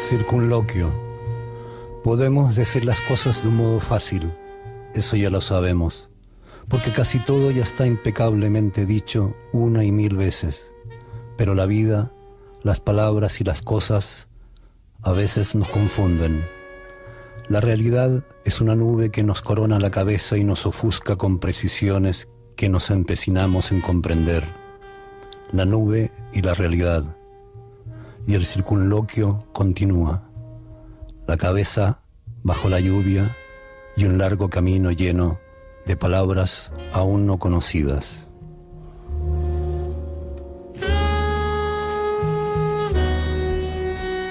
Circunloquio. Podemos decir las cosas de un modo fácil, eso ya lo sabemos, porque casi todo ya está impecablemente dicho una y mil veces. Pero la vida, las palabras y las cosas a veces nos confunden. La realidad es una nube que nos corona la cabeza y nos ofusca con precisiones que nos empecinamos en comprender. La nube y la realidad. Y el circunloquio continúa. La cabeza bajo la lluvia y un largo camino lleno de palabras aún no conocidas.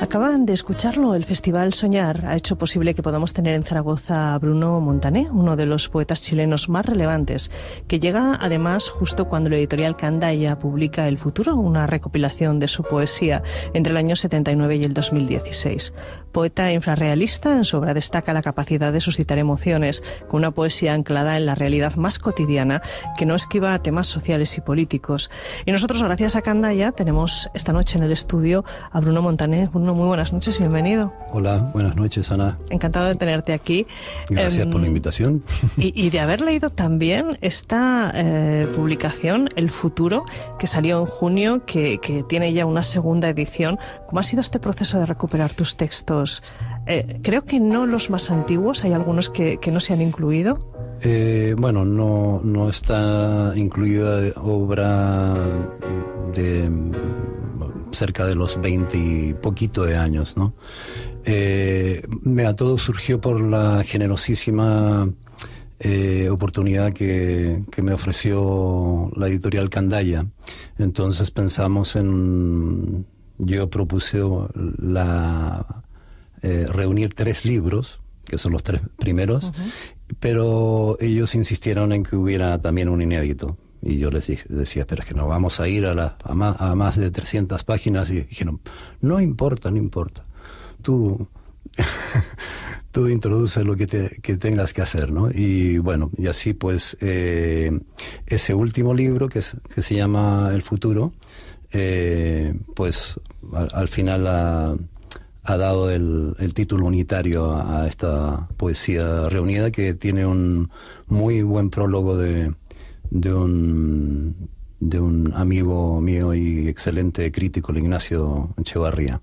Acaban de escucharlo, el Festival Soñar ha hecho posible que podamos tener en Zaragoza a Bruno Montané, uno de los poetas chilenos más relevantes, que llega además justo cuando la editorial Candaya publica El Futuro, una recopilación de su poesía entre el año 79 y el 2016. Poeta infrarrealista, en su obra destaca la capacidad de suscitar emociones, con una poesía anclada en la realidad más cotidiana, que no esquiva a temas sociales y políticos. Y nosotros, gracias a Candaya, tenemos esta noche en el estudio a Bruno Montané. Bruno, muy buenas noches, bienvenido. Hola, buenas noches, Ana. Encantado de tenerte aquí. Gracias por la invitación. Y de haber leído también esta publicación, El Futuro, que salió en junio, que tiene ya una segunda edición. ¿Cómo ha sido este proceso de recuperar tus textos? Creo que no los más antiguos, hay algunos que no se han incluido. Bueno, no está incluida obra de cerca de los 20 y poquito de años, ¿no? Todo surgió por la generosísima oportunidad que me ofreció la editorial Candaya. Entonces yo propuse reunir 3 libros, que son los 3 primeros, pero ellos insistieron en que hubiera también un inédito. Y yo les decía, pero es que no vamos a ir a más de 300 páginas. Y dijeron, no importa. Tú introduces lo que tengas que hacer, ¿no? Y bueno, y así pues, ese último libro que se llama El Futuro, pues al final ha dado el título unitario a esta poesía reunida, que tiene un muy buen prólogo de un amigo mío y excelente crítico, el Ignacio Echevarría.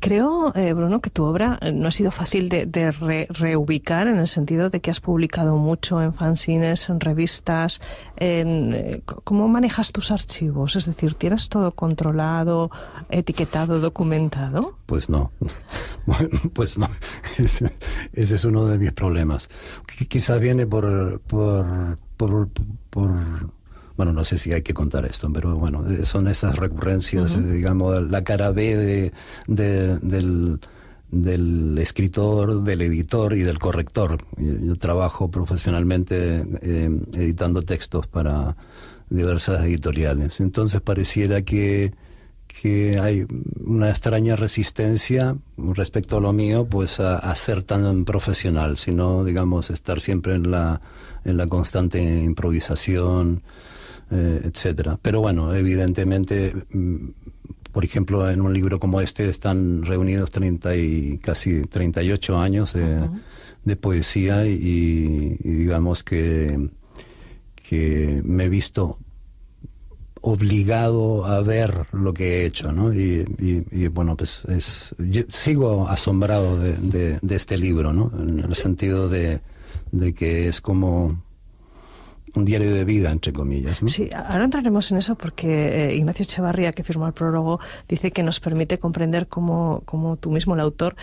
Creo, Bruno, que tu obra no ha sido fácil de reubicar, en el sentido de que has publicado mucho en fanzines, en revistas. ¿Cómo manejas tus archivos? Es decir, ¿tienes todo controlado, etiquetado, documentado? Pues no. Pues no. Ese es uno de mis problemas. Quizás viene por bueno, no sé si hay que contar esto, pero bueno, son esas recurrencias, digamos, la cara B del escritor, del editor y del corrector. Yo trabajo profesionalmente editando textos para diversas editoriales. Entonces pareciera que hay una extraña resistencia respecto a lo mío, pues a ser tan profesional, sino, digamos, estar siempre en la constante improvisación, etcétera. Pero bueno, evidentemente, por ejemplo, en un libro como este están reunidos casi 38 años de poesía y digamos que me he visto obligado a ver lo que he hecho, ¿no? Y bueno, pues yo sigo asombrado de este libro, ¿no? En el sentido de que es como un diario de vida, entre comillas, ¿no? Sí, ahora entraremos en eso, porque Ignacio Echevarría, que firmó el prólogo, dice que nos permite comprender cómo tú mismo, el autor,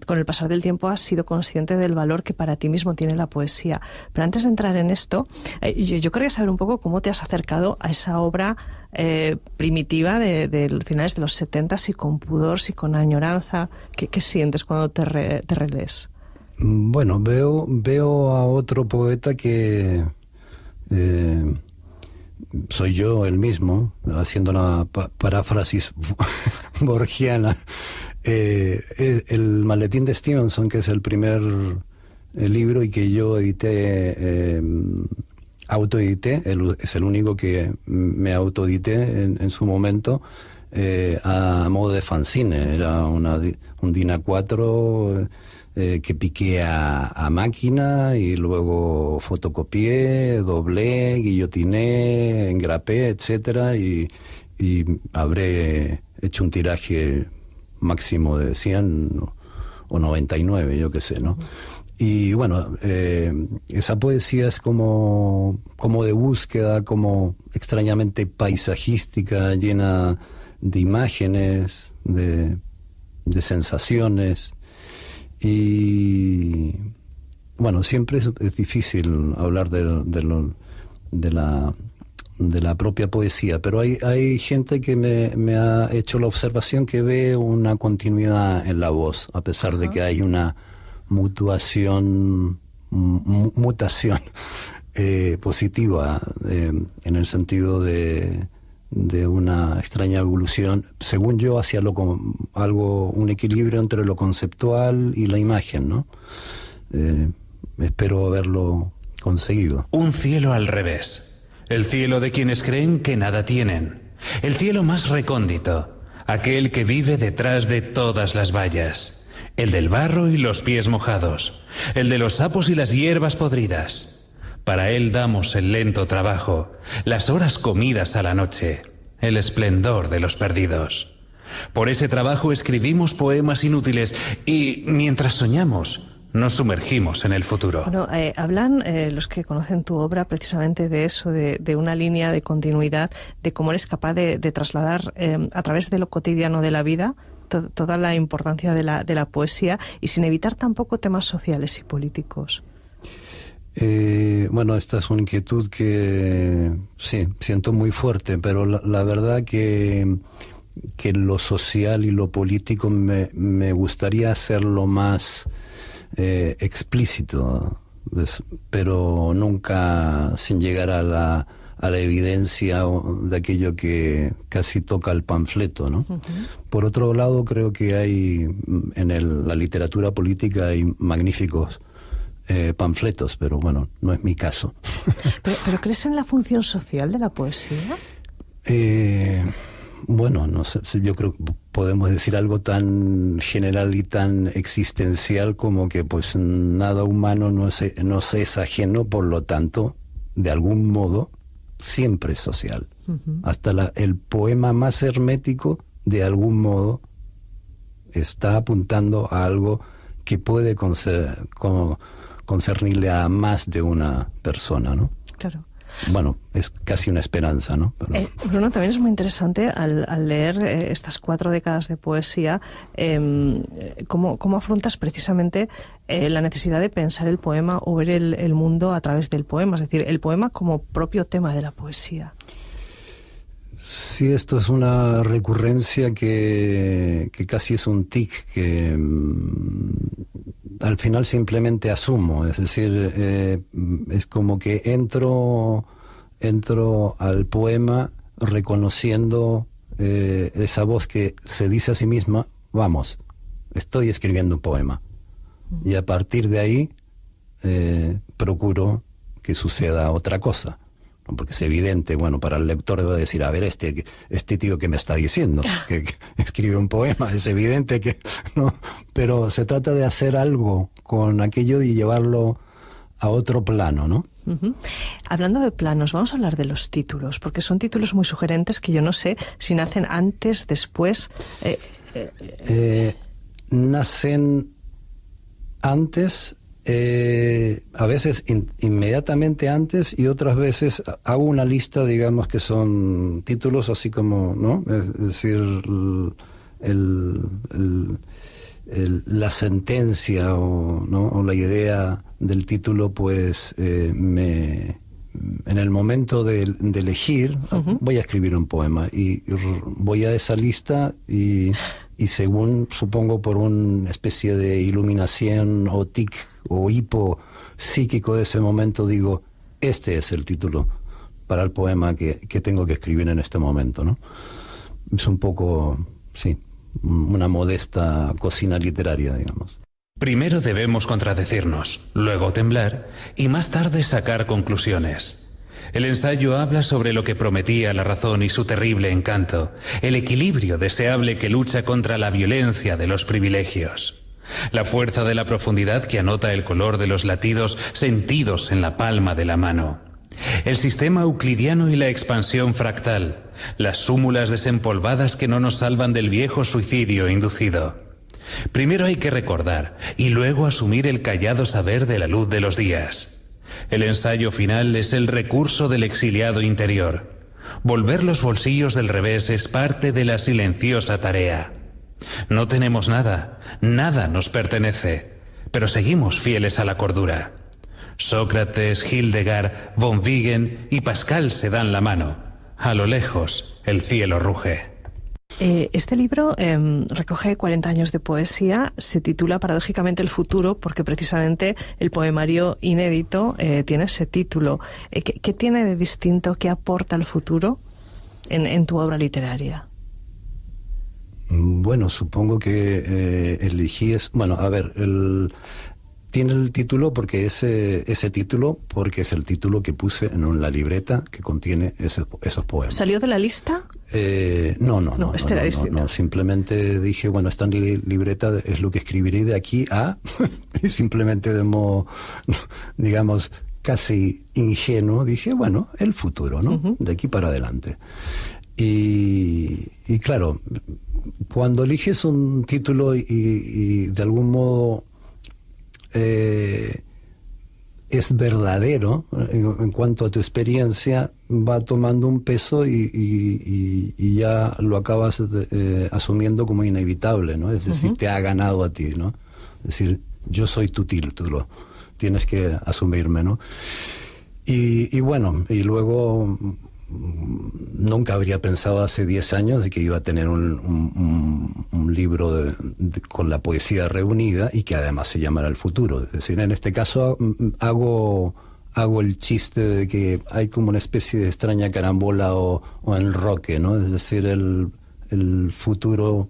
con el pasar del tiempo has sido consciente del valor que para ti mismo tiene la poesía. Pero antes de entrar en esto, yo quería saber un poco cómo te has acercado a esa obra primitiva de finales de los 70, si con pudor, si con añoranza. ¿Qué sientes cuando te relees? Bueno, veo a otro poeta que soy yo el mismo, haciendo una paráfrasis borgiana. El Maletín de Stevenson, que es el primer libro y que yo autoedité, es el único que me autoedité en su momento. a modo de fanzine. Era un DIN A4 que piqué a máquina y luego fotocopié, doblé, guillotiné, engrapé, etcétera, y habré hecho un tiraje máximo de 100 o 99, yo qué sé, ¿no? Y bueno, esa poesía es como de búsqueda, como extrañamente paisajística, llena de imágenes, de sensaciones. Y bueno, siempre es difícil hablar de la propia poesía, pero hay gente que me ha hecho la observación que ve una continuidad en la voz, a pesar de que hay una mutación positiva, en el sentido de una extraña evolución, según yo, hacia un equilibrio entre lo conceptual y la imagen, ¿no? Espero haberlo conseguido. Un cielo al revés. El cielo de quienes creen que nada tienen. El cielo más recóndito. Aquel que vive detrás de todas las vallas. El del barro y los pies mojados. El de los sapos y las hierbas podridas. Para él damos el lento trabajo, las horas comidas a la noche, el esplendor de los perdidos. Por ese trabajo escribimos poemas inútiles y, mientras soñamos, nos sumergimos en el futuro. Bueno, hablan los que conocen tu obra precisamente de eso, de una línea de continuidad, de cómo eres capaz de trasladar a través de lo cotidiano de la vida toda la importancia de la poesía, y sin evitar tampoco temas sociales y políticos. Bueno, esta es una inquietud que sí, siento muy fuerte, pero la verdad que lo social y lo político me gustaría hacerlo más explícito, pero nunca sin llegar a la evidencia de aquello que casi toca el panfleto, ¿no? Uh-huh. Por otro lado, creo que hay en la literatura política hay magníficos panfletos, pero bueno, no es mi caso. ¿Pero crees en la función social de la poesía? Bueno, no sé, yo creo que podemos decir algo tan general y tan existencial como que pues nada humano no es ajeno, por lo tanto, de algún modo, siempre es social. Uh-huh. Hasta el poema más hermético, de algún modo, está apuntando a algo que puede concernirle a más de una persona, ¿no? Claro. Bueno, es casi una esperanza, ¿no? Pero... Bruno, también es muy interesante al leer estas 4 décadas de poesía, cómo afrontas precisamente la necesidad de pensar el poema o ver el mundo a través del poema, es decir, el poema como propio tema de la poesía. Sí, esto es una recurrencia que casi es un tic que al final simplemente asumo, es decir, es como que entro al poema reconociendo esa voz que se dice a sí misma, vamos, estoy escribiendo un poema. Y a partir de ahí procuro que suceda otra cosa. Porque es evidente, bueno, para el lector debe decir, a ver, este tío que me está diciendo, que escribe un poema, es evidente que no, pero se trata de hacer algo con aquello y llevarlo a otro plano, ¿no? Uh-huh. Hablando de planos, vamos a hablar de los títulos, porque son títulos muy sugerentes que yo no sé si nacen antes, después. Nacen antes. A veces inmediatamente antes, y otras veces hago una lista, digamos, que son títulos así como, ¿no? Es decir, la sentencia ¿no? o la idea del título, pues en el momento de elegir, uh-huh. Voy a escribir un poema y voy a esa lista y según, supongo, por una especie de iluminación o tic o hipo psíquico de ese momento, digo, este es el título para el poema que tengo que escribir en este momento, ¿no? Es un poco, sí, una modesta cocina literaria, digamos. Primero debemos contradecirnos, luego temblar y más tarde sacar conclusiones. El ensayo habla sobre lo que prometía la razón y su terrible encanto, el equilibrio deseable que lucha contra la violencia de los privilegios, la fuerza de la profundidad que anota el color de los latidos sentidos en la palma de la mano, el sistema euclidiano y la expansión fractal, las súmulas desempolvadas que no nos salvan del viejo suicidio inducido. Primero hay que recordar y luego asumir el callado saber de la luz de los días. El ensayo final es el recurso del exiliado interior. Volver los bolsillos del revés es parte de la silenciosa tarea. No tenemos nada, nada nos pertenece, pero seguimos fieles a la cordura. Sócrates, Hildegard, von Wigen y Pascal se dan la mano. A lo lejos, el cielo ruge. Este libro recoge 40 años de poesía, se titula paradójicamente El futuro, porque precisamente el poemario inédito tiene ese título. ¿Qué tiene de distinto, qué aporta el futuro en tu obra literaria? Bueno, supongo que elegí bueno, a ver, tiene el título porque ese título, porque es el título que puse en la libreta que contiene esos poemas. ¿Salió de la lista? No, este era distinto. No, simplemente dije, bueno, esta libreta es lo que escribiré de aquí a, y simplemente de modo, digamos, casi ingenuo, dije, bueno, el futuro, ¿no? Uh-huh. De aquí para adelante. Y claro, cuando eliges un título y de algún modo es verdadero en cuanto a tu experiencia, va tomando un peso y ya lo acabas asumiendo como inevitable, ¿no? Es decir, uh-huh. Te ha ganado a ti, ¿no? Es decir, yo soy tu título, tienes que asumirme, ¿no? Y bueno, y luego nunca habría pensado hace 10 años de que iba a tener un libro con la poesía reunida y que además se llamara El futuro. Es decir, en este caso hago el chiste de que hay como una especie de extraña carambola o enroque, ¿no? Es decir, el futuro,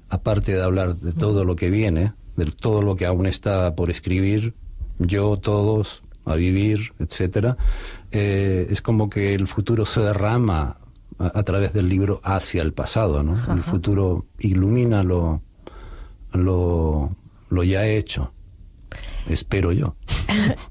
aparte de hablar de todo lo que viene, de todo lo que aún está por escribir, yo, todos, a vivir, etcétera, es como que el futuro se derrama a través del libro hacia el pasado, ¿no? Ajá. El futuro ilumina lo ya hecho, espero yo.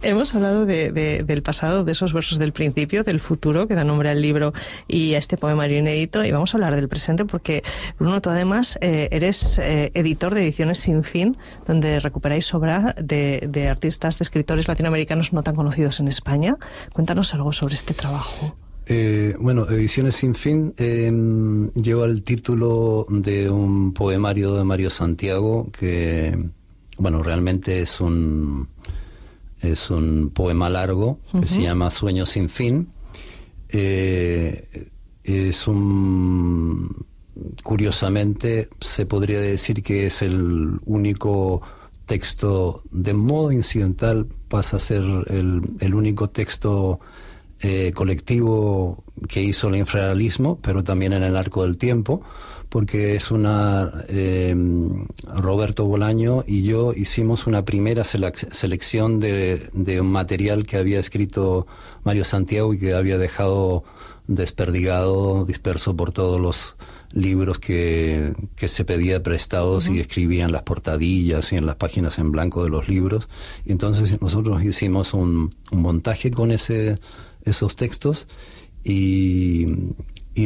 Hemos hablado del pasado, de esos versos del principio, del futuro, que da nombre al libro y a este poemario inédito, y vamos a hablar del presente porque, Bruno, tú además eres editor de Ediciones Sin Fin, donde recuperáis obra de artistas, de escritores latinoamericanos no tan conocidos en España. Cuéntanos algo sobre este trabajo. Bueno, Ediciones Sin Fin lleva el título de un poemario de Mario Santiago que, bueno, realmente es un poema largo que uh-huh. se llama Sueños sin fin. Curiosamente, se podría decir que es el único texto, de modo incidental, pasa a ser el único texto colectivo que hizo el infrarrealismo, pero también en el arco del tiempo, porque es Roberto Bolaño y yo hicimos una primera selección de un material que había escrito Mario Santiago y que había dejado desperdigado, disperso por todos los libros que se pedía prestados uh-huh. y escribía en las portadillas y en las páginas en blanco de los libros. Y entonces nosotros hicimos un montaje con esos textos y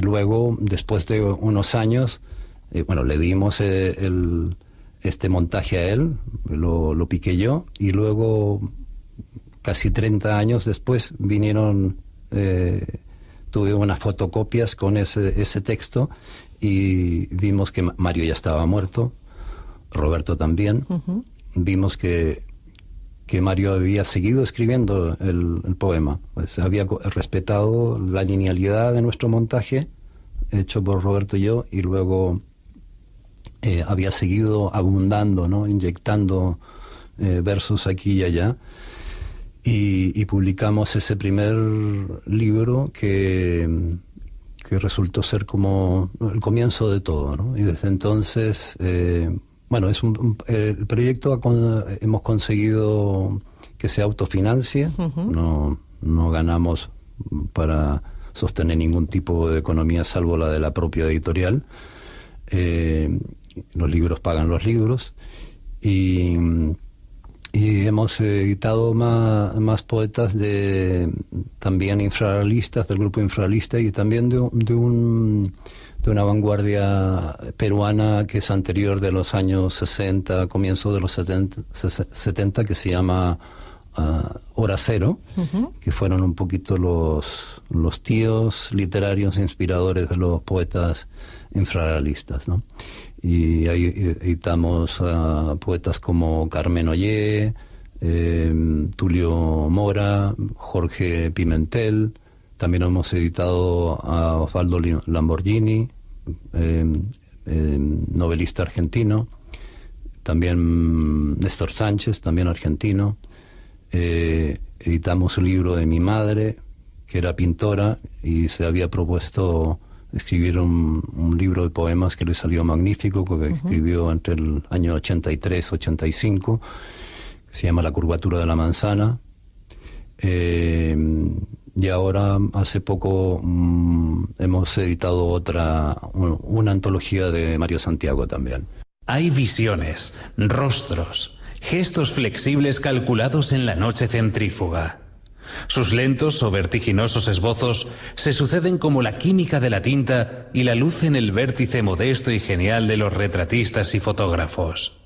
luego, después de unos años, le dimos este montaje a él, lo piqué yo, y luego, casi 30 años después, vinieron, tuve unas fotocopias con ese texto, y vimos que Mario ya estaba muerto, Roberto también, uh-huh. Vimos que Mario había seguido escribiendo el poema, pues había respetado la linealidad de nuestro montaje hecho por Roberto y yo, y luego había seguido abundando, ¿no? Inyectando versos aquí y allá, y publicamos ese primer libro que resultó ser como el comienzo de todo, ¿no? Y desde entonces el proyecto hemos conseguido que se autofinancie, uh-huh. no ganamos para sostener ningún tipo de economía salvo la de la propia editorial. Los libros pagan los libros, y hemos editado más poetas también infrarrealistas, del grupo infrarrealista, y también de una vanguardia peruana que es anterior, de los años 60, comienzo de los 70, que se llama Hora Cero, que fueron un poquito los tíos literarios inspiradores de los poetas infrarrealistas, ¿no? Y ahí editamos a poetas como Carmen Ollé, Tulio Mora, Jorge Pimentel. También hemos editado a Osvaldo Lamborghini, novelista argentino. También Néstor Sánchez, también argentino. Editamos el libro de mi madre, que era pintora y se había propuesto escribir un libro de poemas que le salió magnífico, que escribió entre el año 83-85, que se llama La curvatura de la manzana. Y ahora, hace poco, hemos editado una antología de Mario Santiago también. Hay visiones, rostros, gestos flexibles calculados en la noche centrífuga. Sus lentos o vertiginosos esbozos se suceden como la química de la tinta y la luz en el vértice modesto y genial de los retratistas y fotógrafos.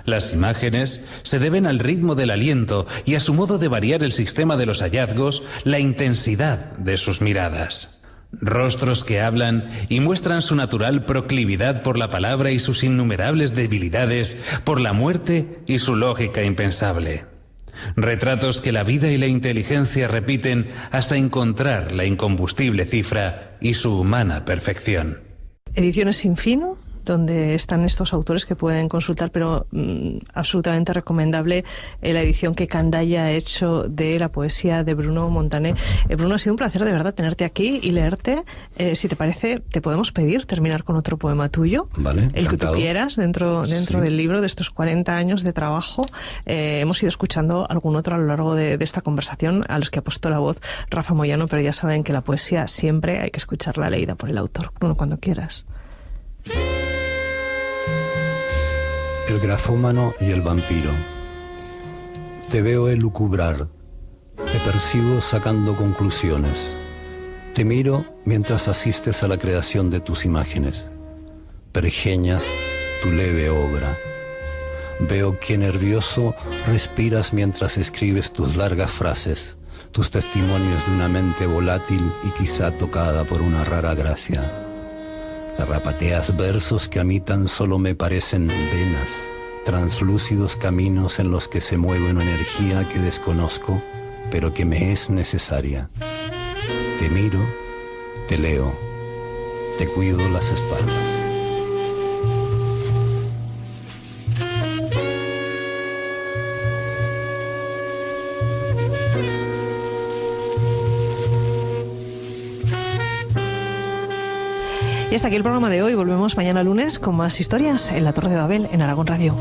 Las imágenes se deben al ritmo del aliento y a su modo de variar el sistema de los hallazgos, la intensidad de sus miradas. Rostros que hablan y muestran su natural proclividad por la palabra y sus innumerables debilidades por la muerte y su lógica impensable. Retratos que la vida y la inteligencia repiten hasta encontrar la incombustible cifra y su humana perfección. Ediciones Sin Fin, donde están estos autores que pueden consultar, pero absolutamente recomendable la edición que Candaya ha hecho de la poesía de Bruno Montané. Bruno, ha sido un placer de verdad tenerte aquí y leerte. Si te parece, te podemos pedir terminar con otro poema tuyo. Vale, el que tú quieras, dentro sí, del libro, de estos 40 años de trabajo. Hemos ido escuchando algún otro a lo largo de esta conversación, a los que ha puesto la voz Rafa Moyano, pero ya saben que la poesía siempre hay que escucharla leída por el autor. Bruno, cuando quieras. El grafómano y el vampiro. Te veo elucubrar, te percibo sacando conclusiones. Te miro mientras asistes a la creación de tus imágenes. Pergeñas tu leve obra. Veo que nervioso respiras mientras escribes tus largas frases, tus testimonios de una mente volátil y quizá tocada por una rara gracia. Garrapateas versos que a mí tan solo me parecen venas, translúcidos caminos en los que se mueve una energía que desconozco, pero que me es necesaria. Te miro, te leo, te cuido las espaldas. Y hasta aquí el programa de hoy. Volvemos mañana lunes con más historias en La Torre de Babel, en Aragón Radio.